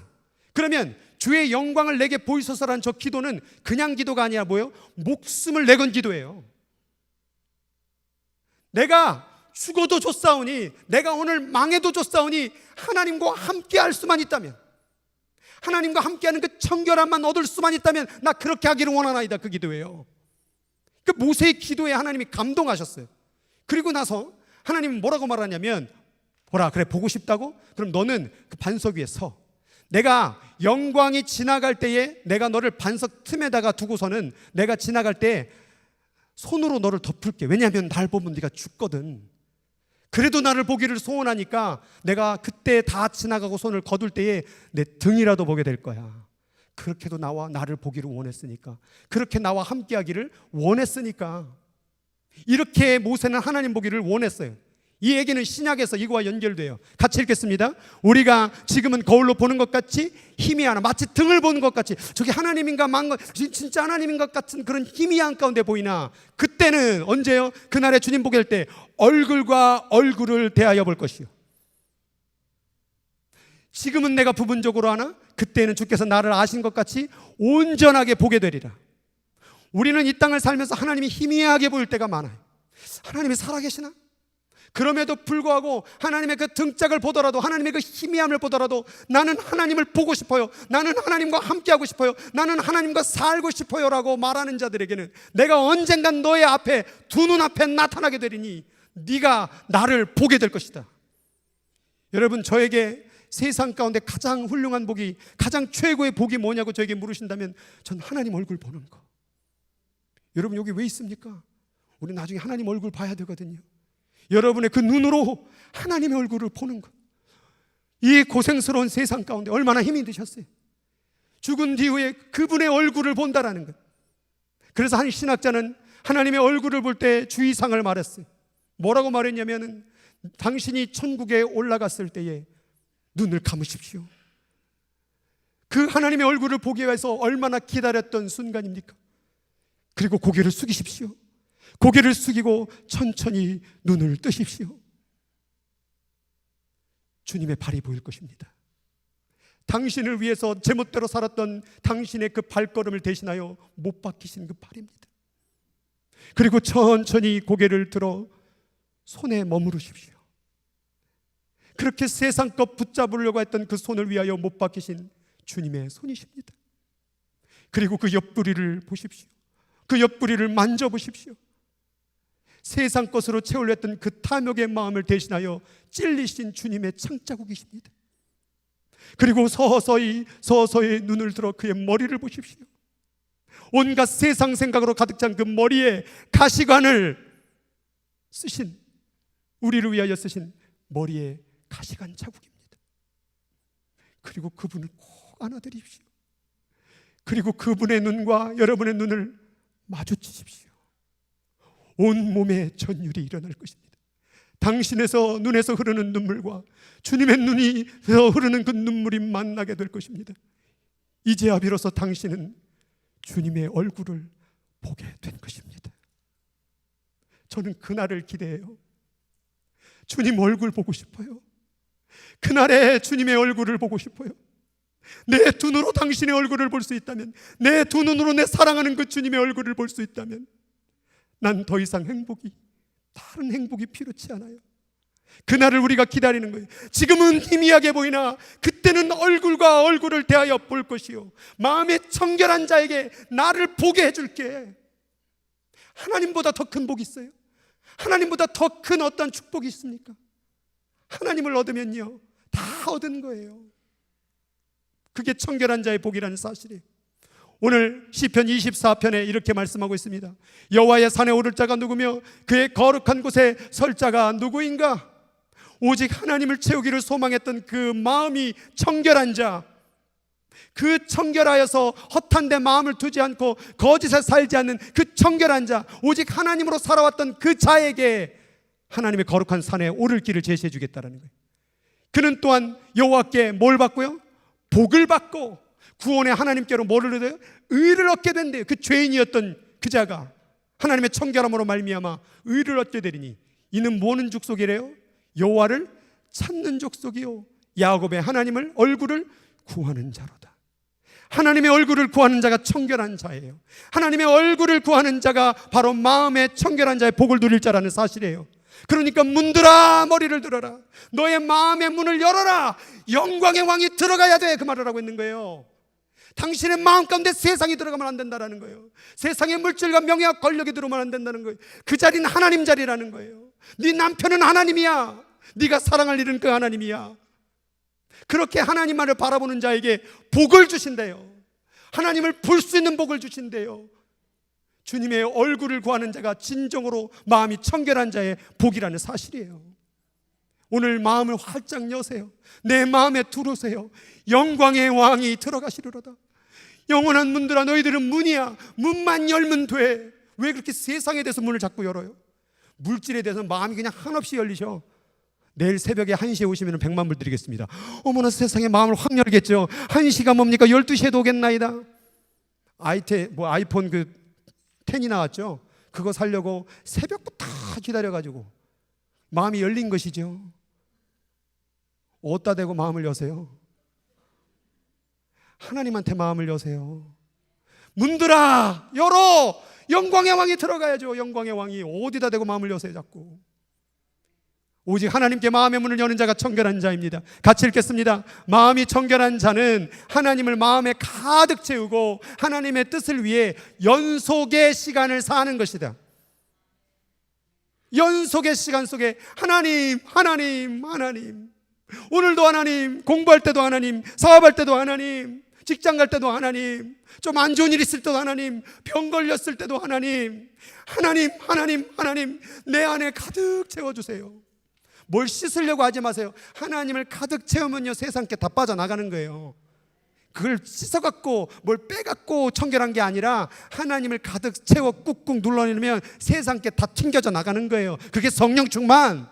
그러면 주의 영광을 내게 보이소서라는 저 기도는 그냥 기도가 아니라 뭐예요? 목숨을 내건 기도예요. 내가 죽어도 좋사오니, 내가 오늘 망해도 좋사오니 하나님과 함께 할 수만 있다면, 하나님과 함께하는 그 청결함만 얻을 수만 있다면 나 그렇게 하기를 원하나이다. 그 기도예요. 그 모세의 기도에 하나님이 감동하셨어요. 그리고 나서 하나님은 뭐라고 말하냐면, 보라 그래 보고 싶다고? 그럼 너는 그 반석 위에 서. 내가 영광이 지나갈 때에 내가 너를 반석 틈에다가 두고서는 내가 지나갈 때 손으로 너를 덮을게. 왜냐하면 날 보면 네가 죽거든. 그래도 나를 보기를 소원하니까 내가 그때 다 지나가고 손을 거둘 때에 내 등이라도 보게 될 거야. 그렇게도 나를 보기를 원했으니까, 그렇게 나와 함께하기를 원했으니까. 이렇게 모세는 하나님 보기를 원했어요. 이 얘기는 신약에서 이거와 연결돼요. 같이 읽겠습니다. 우리가 지금은 거울로 보는 것 같이 희미하나 마치 등을 보는 것 같이, 저게 하나님인가 망가 진짜 하나님인 것 같은 그런 희미한 가운데 보이나, 그때는 언제요? 그날에 주님 보게 될 때 얼굴과 얼굴을 대하여 볼 것이요. 지금은 내가 부분적으로 하나, 그때는 주께서 나를 아신 것 같이 온전하게 보게 되리라. 우리는 이 땅을 살면서 하나님이 희미하게 보일 때가 많아요. 하나님이 살아계시나? 그럼에도 불구하고 하나님의 그 등짝을 보더라도, 하나님의 그 희미함을 보더라도 나는 하나님을 보고 싶어요. 나는 하나님과 함께하고 싶어요. 나는 하나님과 살고 싶어요 라고 말하는 자들에게는 내가 언젠간 너의 앞에, 두 눈앞에 나타나게 되리니 네가 나를 보게 될 것이다. 여러분, 저에게 세상 가운데 가장 훌륭한 복이, 가장 최고의 복이 뭐냐고 저에게 물으신다면 전 하나님 얼굴 보는 거. 여러분 여기 왜 있습니까? 우리 나중에 하나님 얼굴 봐야 되거든요. 여러분의 그 눈으로 하나님의 얼굴을 보는 것, 이 고생스러운 세상 가운데 얼마나 힘이 드셨어요. 죽은 뒤에 그분의 얼굴을 본다라는 것. 그래서 한 신학자는 하나님의 얼굴을 볼 때 주의사항을 말했어요. 뭐라고 말했냐면은 당신이 천국에 올라갔을 때에 눈을 감으십시오. 그 하나님의 얼굴을 보기 위해서 얼마나 기다렸던 순간입니까? 그리고 고개를 숙이십시오. 고개를 숙이고 천천히 눈을 뜨십시오. 주님의 발이 보일 것입니다. 당신을 위해서 제멋대로 살았던 당신의 그 발걸음을 대신하여 못 박히신 그 발입니다. 그리고 천천히 고개를 들어 손에 머무르십시오. 그렇게 세상 것 붙잡으려고 했던 그 손을 위하여 못 박히신 주님의 손이십니다. 그리고 그 옆구리를 보십시오. 그 옆구리를 만져보십시오. 세상 것으로 채우려 했던 그 탐욕의 마음을 대신하여 찔리신 주님의 창자국이십니다. 그리고 서서히 눈을 들어 그의 머리를 보십시오. 온갖 세상 생각으로 가득 찬 그 머리에 가시관을 쓰신, 우리를 위하여 쓰신 머리에 가시관 자국입니다. 그리고 그분을 꼭 안아드립시오. 그리고 그분의 눈과 여러분의 눈을 마주치십시오. 온 몸에 전율이 일어날 것입니다. 당신에서 눈에서 흐르는 눈물과 주님의 눈에서 흐르는 그 눈물이 만나게 될 것입니다. 이제야 비로소 당신은 주님의 얼굴을 보게 된 것입니다. 저는 그날을 기대해요. 주님 얼굴 보고 싶어요. 그날에 주님의 얼굴을 보고 싶어요. 내 두 눈으로 당신의 얼굴을 볼 수 있다면, 내 두 눈으로 내 사랑하는 그 주님의 얼굴을 볼 수 있다면 난 더 이상 다른 행복이 필요치 않아요. 그날을 우리가 기다리는 거예요. 지금은 희미하게 보이나 그때는 얼굴과 얼굴을 대하여 볼 것이요, 마음에 청결한 자에게 나를 보게 해줄게. 하나님보다 더 큰 복이 있어요? 하나님보다 더 큰 어떤 축복이 있습니까? 하나님을 얻으면요, 다 얻은 거예요. 그게 청결한 자의 복이라는 사실이에요. 오늘 시편 24편에 이렇게 말씀하고 있습니다. 여호와의 산에 오를 자가 누구며 그의 거룩한 곳에 설 자가 누구인가? 오직 하나님을 채우기를 소망했던 그 마음이 청결한 자, 그 청결하여서 헛한 데 마음을 두지 않고 거짓에 살지 않는 그 청결한 자, 오직 하나님으로 살아왔던 그 자에게 하나님의 거룩한 산에 오를 길을 제시해 주겠다는 거예요. 그는 또한 여호와께 뭘 받고요? 복을 받고 구원의 하나님께로 뭐를 얻어요? 의를 얻게 된대요. 그 죄인이었던 그 자가 하나님의 청결함으로 말미암아 의를 얻게 되리니 이는 뭐는 족속이래요? 여호와를 찾는 족속이요, 야곱의 하나님을 얼굴을 구하는 자로다. 하나님의 얼굴을 구하는 자가 청결한 자예요. 하나님의 얼굴을 구하는 자가 바로 마음에 청결한 자의 복을 누릴 자라는 사실이에요. 그러니까 문들아 머리를 들어라, 너의 마음의 문을 열어라, 영광의 왕이 들어가야 돼, 그 말을 하고 있는 거예요. 당신의 마음 가운데 세상이 들어가면 안 된다는 거예요. 세상의 물질과 명예와 권력이 들어오면 안 된다는 거예요. 그 자리는 하나님 자리라는 거예요. 네 남편은 하나님이야. 네가 사랑할 일은 그 하나님이야. 그렇게 하나님만을 바라보는 자에게 복을 주신대요. 하나님을 볼 수 있는 복을 주신대요. 주님의 얼굴을 구하는 자가 진정으로 마음이 청결한 자의 복이라는 사실이에요. 오늘 마음을 활짝 여세요. 내 마음에 들어오세요. 영광의 왕이 들어가시리로다. 영원한 문들아 너희들은 문이야. 문만 열면 돼. 왜 그렇게 세상에 대해서 문을 자꾸 열어요? 물질에 대해서 마음이 그냥 한없이 열리셔. 내일 새벽에 1시에 오시면 100만 불 드리겠습니다. 어머나 세상에 마음을 확 열겠죠. 1시가 뭡니까? 12시에도 오겠나이다. 아이폰 그 10이 나왔죠. 그거 사려고 새벽부터 기다려가지고 마음이 열린 것이죠. 어디다 대고 마음을 여세요? 하나님한테 마음을 여세요. 문들아 열어, 영광의 왕이 들어가야죠. 영광의 왕이 어디다 대고 마음을 여세요 자꾸. 오직 하나님께 마음의 문을 여는 자가 청결한 자입니다. 같이 읽겠습니다. 마음이 청결한 자는 하나님을 마음에 가득 채우고 하나님의 뜻을 위해 연속의 시간을 사는 것이다. 연속의 시간 속에 하나님, 하나님, 하나님, 오늘도 하나님, 공부할 때도 하나님, 사업할 때도 하나님, 직장 갈 때도 하나님, 좀 안 좋은 일 있을 때도 하나님, 병 걸렸을 때도 하나님, 하나님, 하나님, 하나님, 내 안에 가득 채워주세요. 뭘 씻으려고 하지 마세요. 하나님을 가득 채우면요 세상께 다 빠져나가는 거예요. 그걸 씻어갖고 뭘 빼갖고 청결한 게 아니라 하나님을 가득 채워 꾹꾹 눌러내면 세상께 다 튕겨져 나가는 거예요. 그게 성령 충만.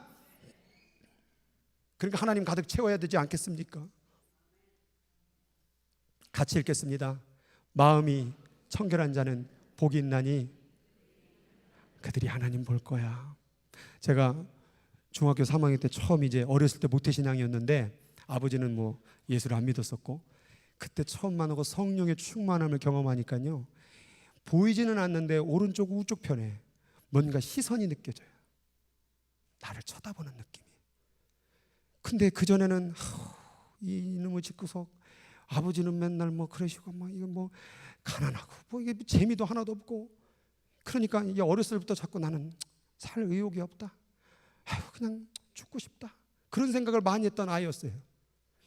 그러니까 하나님 가득 채워야 되지 않겠습니까? 같이 읽겠습니다. 마음이 청결한 자는 복이 있나니 그들이 하나님 볼 거야. 제가 중학교 3학년 때 처음 이제 어렸을 때 모태신앙이었는데 아버지는 뭐 예수를 안 믿었었고 그때 처음 만나고 성령의 충만함을 경험하니까요 보이지는 않는데 오른쪽 우측 편에 뭔가 시선이 느껴져요. 나를 쳐다보는 느낌이. 근데 그전에는 이놈의 집구석 아버지는 맨날 뭐 그러시고 뭐 이거 뭐 가난하고 뭐 이게 재미도 하나도 없고 그러니까 이게 어렸을 때부터 자꾸 나는 살 의욕이 없다. 그냥 죽고 싶다. 그런 생각을 많이 했던 아이였어요.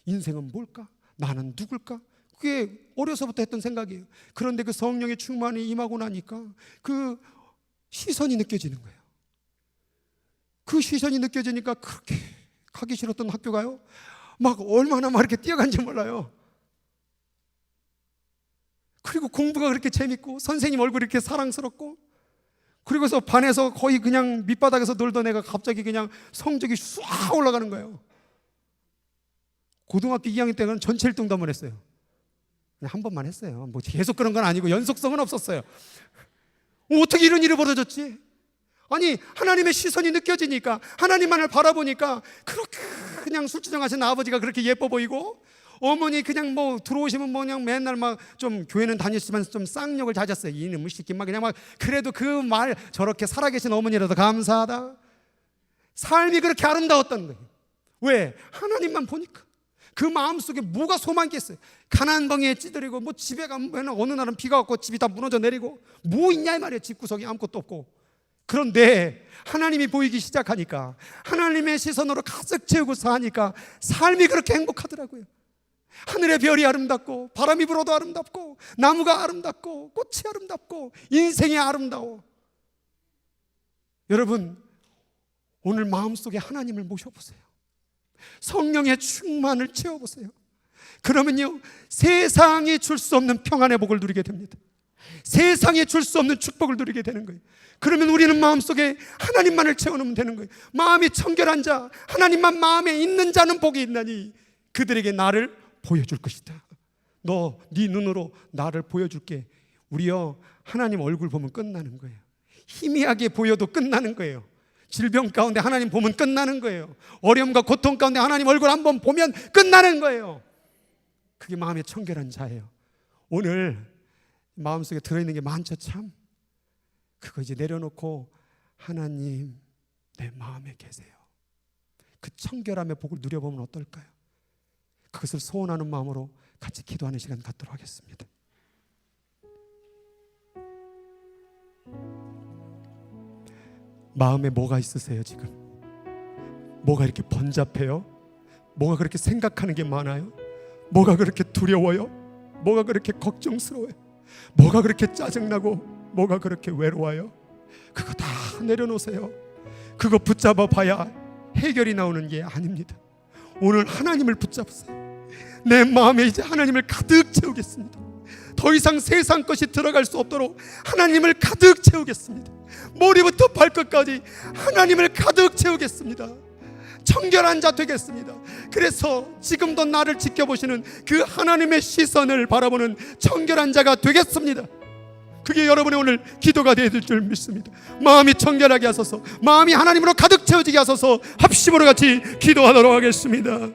인생은 뭘까? 나는 누굴까? 그게 어려서부터 했던 생각이에요. 그런데 그 성령의 충만이 임하고 나니까 그 시선이 느껴지는 거예요. 그 시선이 느껴지니까 그렇게 가기 싫었던 학교가요 막 얼마나 막 이렇게 뛰어간지 몰라요. 그리고 공부가 그렇게 재밌고 선생님 얼굴이 이렇게 사랑스럽고 그리고서 반에서 거의 그냥 밑바닥에서 놀던 애가 갑자기 그냥 성적이 쑥 올라가는 거예요. 고등학교 2학년 때는 전체 1등도 한번 했어요. 그냥 한 번만 했어요. 뭐 계속 그런 건 아니고 연속성은 없었어요. 어떻게 이런 일이 벌어졌지? 아니, 하나님의 시선이 느껴지니까, 하나님만을 바라보니까 그렇게 그냥 술주정하신 아버지가 그렇게 예뻐 보이고, 어머니 그냥 뭐 들어오시면 뭐 그냥 맨날 막 좀 교회는 다녔지만 좀 쌍욕을 잦았어요. 이놈의 새끼 막 그냥 막, 그래도 그 말 저렇게 살아계신 어머니라도 감사하다. 삶이 그렇게 아름다웠다는 거예요. 왜? 하나님만 보니까. 그 마음속에 뭐가 소망이 있겠어요? 가난한 벙이에 찌들이고 뭐 집에 가면 어느 날은 비가 왔고 집이 다 무너져 내리고 뭐 있냐 이 말이에요. 집구석에 아무것도 없고. 그런데 하나님이 보이기 시작하니까, 하나님의 시선으로 가득 채우고 사니까 삶이 그렇게 행복하더라고요. 하늘의 별이 아름답고, 바람이 불어도 아름답고, 나무가 아름답고, 꽃이 아름답고, 인생이 아름다워. 여러분, 오늘 마음속에 하나님을 모셔보세요. 성령의 충만을 채워보세요. 그러면요, 세상이 줄 수 없는 평안의 복을 누리게 됩니다. 세상에 줄 수 없는 축복을 누리게 되는 거예요. 그러면 우리는 마음속에 하나님만을 채워놓으면 되는 거예요. 마음이 청결한 자, 하나님만 마음에 있는 자는 복이 있나니 그들에게 나를 보여줄 것이다. 너 네 눈으로 나를 보여줄게. 우리요, 하나님 얼굴 보면 끝나는 거예요. 희미하게 보여도 끝나는 거예요. 질병 가운데 하나님 보면 끝나는 거예요. 어려움과 고통 가운데 하나님 얼굴 한번 보면 끝나는 거예요. 그게 마음이 청결한 자예요. 오늘 마음속에 들어있는 게 많죠 참. 그거 이제 내려놓고 하나님 내 마음에 계세요. 그 청결함의 복을 누려보면 어떨까요? 그것을 소원하는 마음으로 같이 기도하는 시간 갖도록 하겠습니다. 마음에 뭐가 있으세요 지금? 뭐가 이렇게 번잡해요? 뭐가 그렇게 생각하는 게 많아요? 뭐가 그렇게 두려워요? 뭐가 그렇게 걱정스러워요? 뭐가 그렇게 짜증나고 뭐가 그렇게 외로워요? 그거 다 내려놓으세요. 그거 붙잡아 봐야 해결이 나오는 게 아닙니다. 오늘 하나님을 붙잡으세요. 내 마음에 이제 하나님을 가득 채우겠습니다. 더 이상 세상 것이 들어갈 수 없도록 하나님을 가득 채우겠습니다. 머리부터 발끝까지 하나님을 가득 채우겠습니다. 청결한 자 되겠습니다. 그래서 지금도 나를 지켜보시는 그 하나님의 시선을 바라보는 청결한 자가 되겠습니다. 그게 여러분의 오늘 기도가 되어야 될 줄 믿습니다. 마음이 청결하게 하소서, 마음이 하나님으로 가득 채워지게 하소서. 합심으로 같이 기도하도록 하겠습니다.